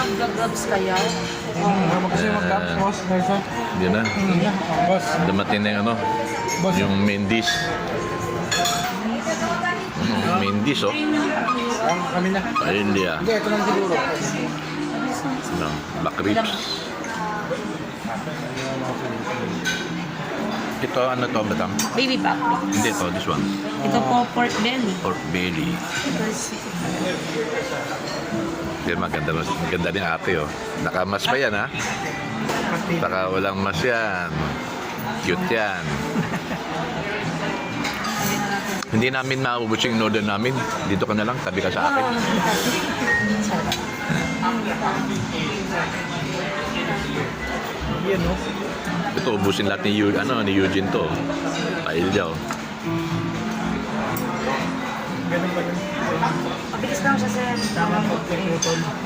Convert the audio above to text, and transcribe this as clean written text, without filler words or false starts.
mag-grabs kayo? Kasi mag-grabs, boss. Nelson. Hindi na. Boss. Dumating na yung ano, Boss. yung main dish. Main dish, oh. Kami na. Ayun dia. Hindi, ito lang siguro. No, back ribs. Ito, ano to, Batam? Baby back. Hindi to, this one. Ito po pork belly. Pork belly. Hindi, maganda ni ate, oh. Nakamas pa yan, ha? Saka walang mas yan. Cute yan. Hindi namin maubos yung order namin. Dito ka na lang, tabi ka sa akin. Yan, no? Ito, ubusin lahat ni Eugene to. Pailya, oh. Ganun pa yun. Mabilis lang siya, sir. Tama po.